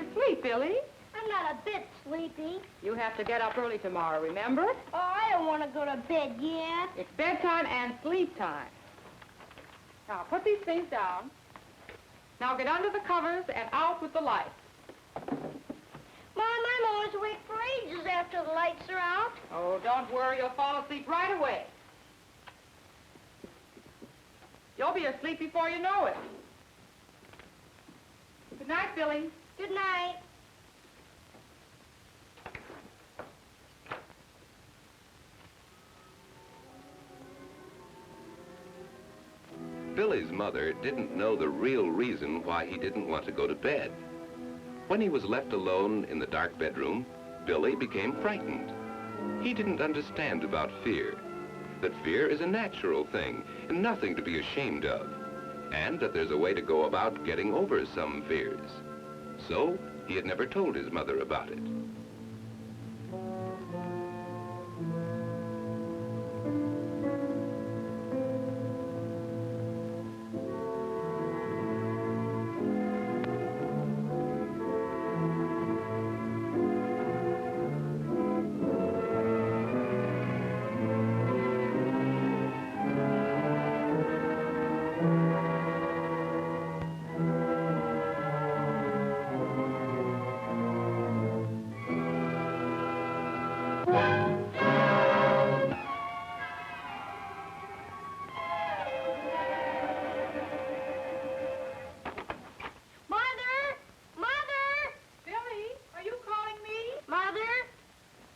asleep, Billy. I'm not a bit sleepy. You have to get up early tomorrow, remember? Oh, I don't want to go to bed yet. It's bedtime and sleep time. Now, put these things down. Now get under the covers and out with the lights. Mom, I'm always awake for ages after the lights are out. Oh, don't worry. You'll fall asleep right away. You'll be asleep before you know it. Good night, Billy. Good night. Billy's mother didn't know the real reason why he didn't want to go to bed. When he was left alone in the dark bedroom, Billy became frightened. He didn't understand about fear, that fear is a natural thing and nothing to be ashamed of, and that there's a way to go about getting over some fears. So he had never told his mother about it.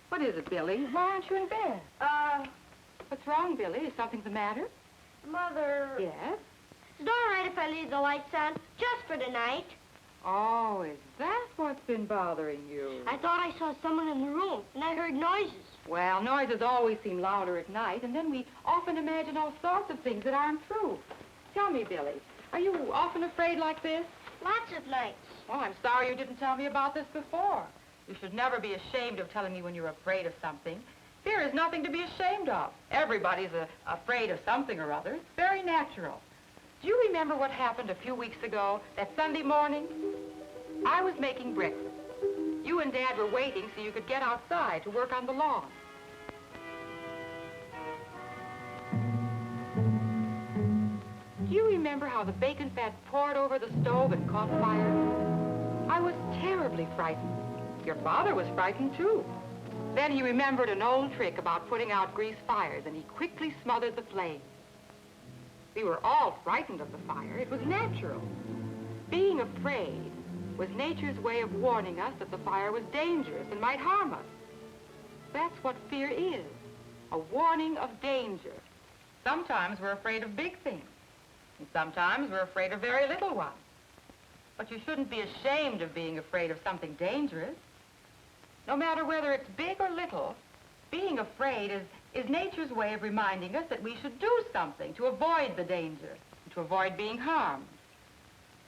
What is it, Billy? Why aren't you in bed? What's wrong, Billy? Is something the matter? Mother. Yes? Is it all right if I leave the lights on just for tonight? Oh, is that what's been bothering you? I thought I saw someone in the room, and I heard noises. Well, noises always seem louder at night, and then we often imagine all sorts of things that aren't true. Tell me, Billy, are you often afraid like this? Lots of nights. Oh, I'm sorry you didn't tell me about this before. You should never be ashamed of telling me when you're afraid of something. Fear is nothing to be ashamed of. Everybody's afraid of something or other. It's very natural. Do you remember what happened a few weeks ago, that Sunday morning? I was making breakfast. You and Dad were waiting so you could get outside to work on the lawn. Do you remember how the bacon fat poured over the stove and caught fire? I was terribly frightened. Your father was frightened, too. Then he remembered an old trick about putting out grease fires, and he quickly smothered the flame. We were all frightened of the fire. It was natural. Being afraid was nature's way of warning us that the fire was dangerous and might harm us. That's what fear is, a warning of danger. Sometimes we're afraid of big things, and sometimes we're afraid of very little ones. But you shouldn't be ashamed of being afraid of something dangerous. No matter whether it's big or little, being afraid is nature's way of reminding us that we should do something to avoid the danger, to avoid being harmed.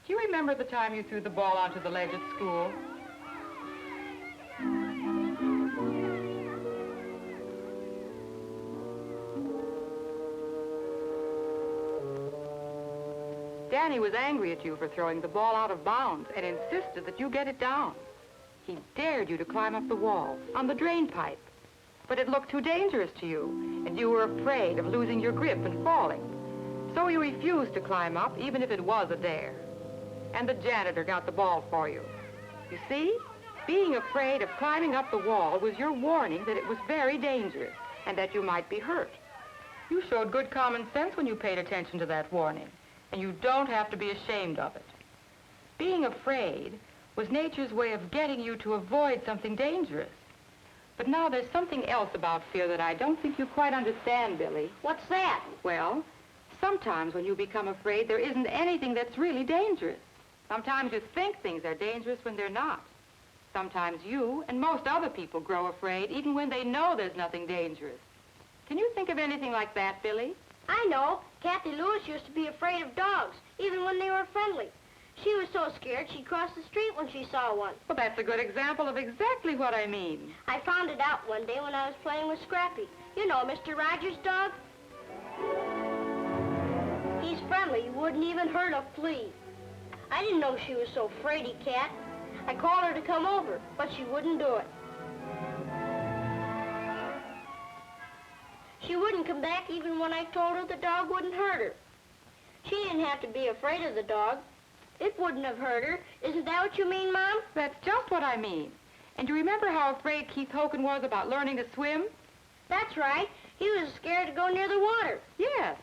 Do you remember the time you threw the ball onto the ledge at school? Danny was angry at you for throwing the ball out of bounds and insisted that you get it down. He dared you to climb up the wall on the drain pipe, but it looked too dangerous to you, and you were afraid of losing your grip and falling. So you refused to climb up, even if it was a dare. And the janitor got the ball for you. You see, being afraid of climbing up the wall was your warning that it was very dangerous and that you might be hurt. You showed good common sense when you paid attention to that warning, and you don't have to be ashamed of it. Being afraid was nature's way of getting you to avoid something dangerous. But now there's something else about fear that I don't think you quite understand, Billy. What's that? Well, sometimes when you become afraid, there isn't anything that's really dangerous. Sometimes you think things are dangerous when they're not. Sometimes you and most other people grow afraid even when they know there's nothing dangerous. Can you think of anything like that, Billy? I know. Kathy Lewis used to be afraid of dogs, even when they were friendly. She was so scared she'd cross the street when she saw one. Well, that's a good example of exactly what I mean. I found it out one day when I was playing with Scrappy. You know, Mr. Rogers' dog. He's friendly. He wouldn't even hurt a flea. I didn't know she was so fraidy, Cat. I called her to come over, but she wouldn't do it. She wouldn't come back even when I told her the dog wouldn't hurt her. She didn't have to be afraid of the dog. It wouldn't have hurt her. Isn't that what you mean, Mom? That's just what I mean. And do you remember how afraid Keith Hogan was about learning to swim? That's right. He was scared to go near the water. Yes.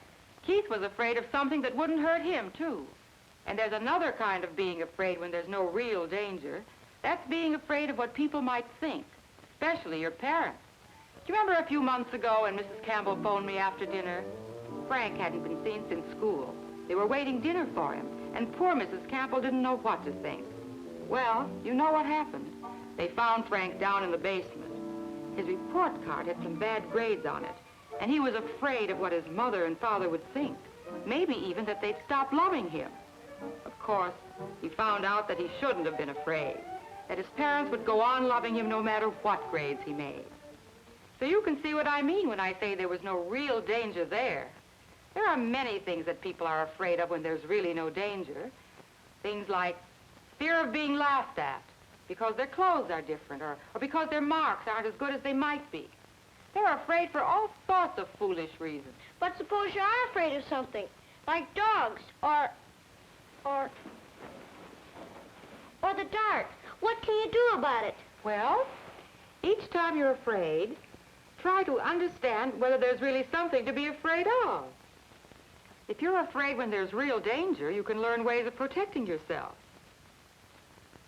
Keith was afraid of something that wouldn't hurt him, too. And there's another kind of being afraid when there's no real danger. That's being afraid of what people might think, especially your parents. Do you remember a few months ago when Mrs. Campbell phoned me after dinner? Frank hadn't been seen since school. They were waiting dinner for him, and poor Mrs. Campbell didn't know what to think. Well, you know what happened. They found Frank down in the basement. His report card had some bad grades on it, and he was afraid of what his mother and father would think. Maybe even that they'd stop loving him. Of course, he found out that he shouldn't have been afraid, that his parents would go on loving him no matter what grades he made. So you can see what I mean when I say there was no real danger there. There are many things that people are afraid of when there's really no danger. Things like fear of being laughed at because their clothes are different or because their marks aren't as good as they might be. They're afraid for all sorts of foolish reasons. But suppose you are afraid of something, like dogs or the dark. What can you do about it? Well, each time you're afraid, try to understand whether there's really something to be afraid of. If you're afraid when there's real danger, you can learn ways of protecting yourself.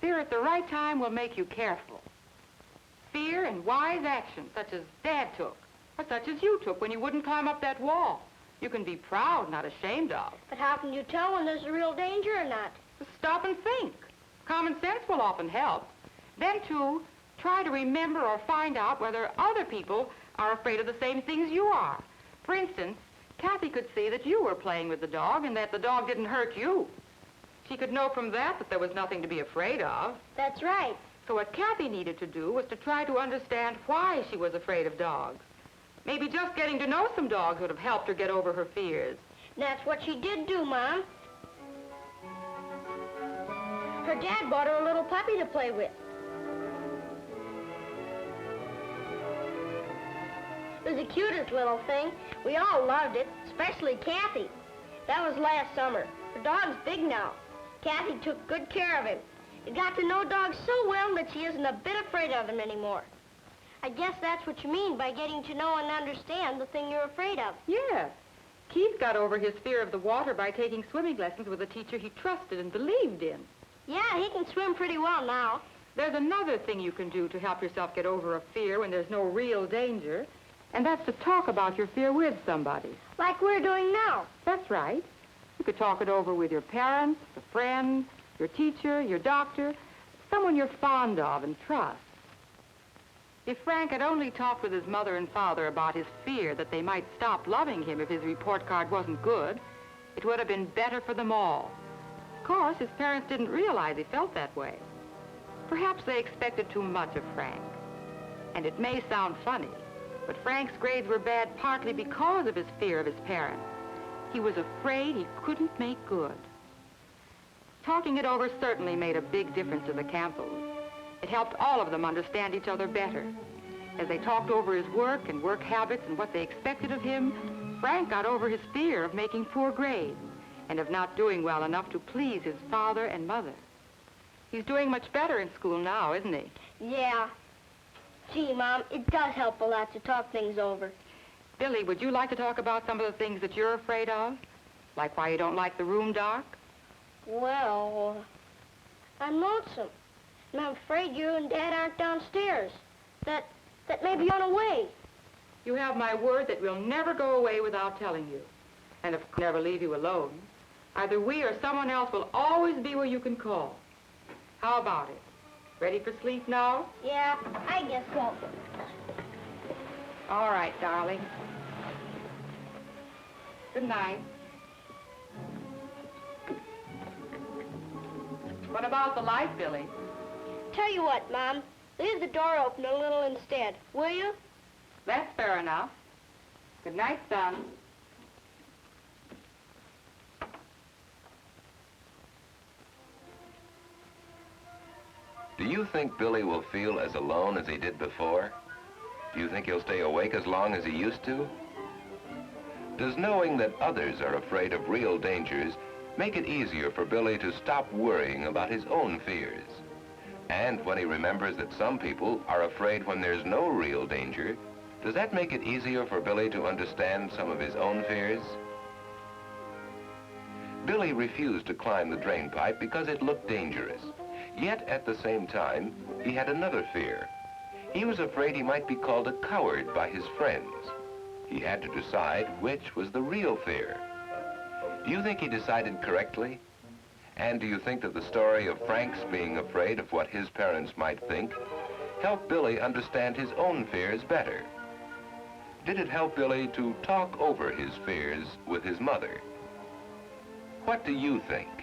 Fear at the right time will make you careful. Fear and wise action, such as Dad took, or such as you took when you wouldn't climb up that wall, you can be proud, not ashamed of. But how can you tell when there's a real danger or not? Just stop and think. Common sense will often help. Then, too, try to remember or find out whether other people are afraid of the same things you are. For instance, Kathy could see that you were playing with the dog and that the dog didn't hurt you. She could know from that that there was nothing to be afraid of. That's right. So what Kathy needed to do was to try to understand why she was afraid of dogs. Maybe just getting to know some dogs would have helped her get over her fears. That's what she did do, Mom. Her dad bought her a little puppy to play with. It was the cutest little thing. We all loved it, especially Kathy. That was last summer. The dog's big now. Kathy took good care of him. He got to know dogs so well that she isn't a bit afraid of them anymore. I guess that's what you mean by getting to know and understand the thing you're afraid of. Yes. Keith got over his fear of the water by taking swimming lessons with a teacher he trusted and believed in. Yeah, he can swim pretty well now. There's another thing you can do to help yourself get over a fear when there's no real danger, and that's to talk about your fear with somebody. Like we're doing now. That's right. You could talk it over with your parents, a friend, your teacher, your doctor, someone you're fond of and trust. If Frank had only talked with his mother and father about his fear that they might stop loving him if his report card wasn't good, it would have been better for them all. Of course, his parents didn't realize he felt that way. Perhaps they expected too much of Frank. And it may sound funny, but Frank's grades were bad partly because of his fear of his parents. He was afraid he couldn't make good. Talking it over certainly made a big difference to the Campbells. It helped all of them understand each other better. As they talked over his work and work habits and what they expected of him, Frank got over his fear of making poor grades and of not doing well enough to please his father and mother. He's doing much better in school now, isn't he? Yeah. Gee, Mom, it does help a lot to talk things over. Billy, would you like to talk about some of the things that you're afraid of? Like why you don't like the room dark? Well, I'm lonesome. And I'm afraid you and Dad aren't downstairs. That maybe you're on away. You have my word that we'll never go away without telling you. And of course, never leave you alone. Either we or someone else will always be where you can call. How about it? Ready for sleep now? Yeah, I guess so. All right, darling. Good night. What about the light, Billy? Tell you what, Mom. Leave the door open a little instead, will you? That's fair enough. Good night, son. Do you think Billy will feel as alone as he did before? Do you think he'll stay awake as long as he used to? Does knowing that others are afraid of real dangers make it easier for Billy to stop worrying about his own fears? And when he remembers that some people are afraid when there's no real danger, does that make it easier for Billy to understand some of his own fears? Billy refused to climb the drain pipe because it looked dangerous. Yet at the same time, he had another fear. He was afraid he might be called a coward by his friends. He had to decide which was the real fear. Do you think he decided correctly? And do you think that the story of Frank's being afraid of what his parents might think helped Billy understand his own fears better? Did it help Billy to talk over his fears with his mother? What do you think?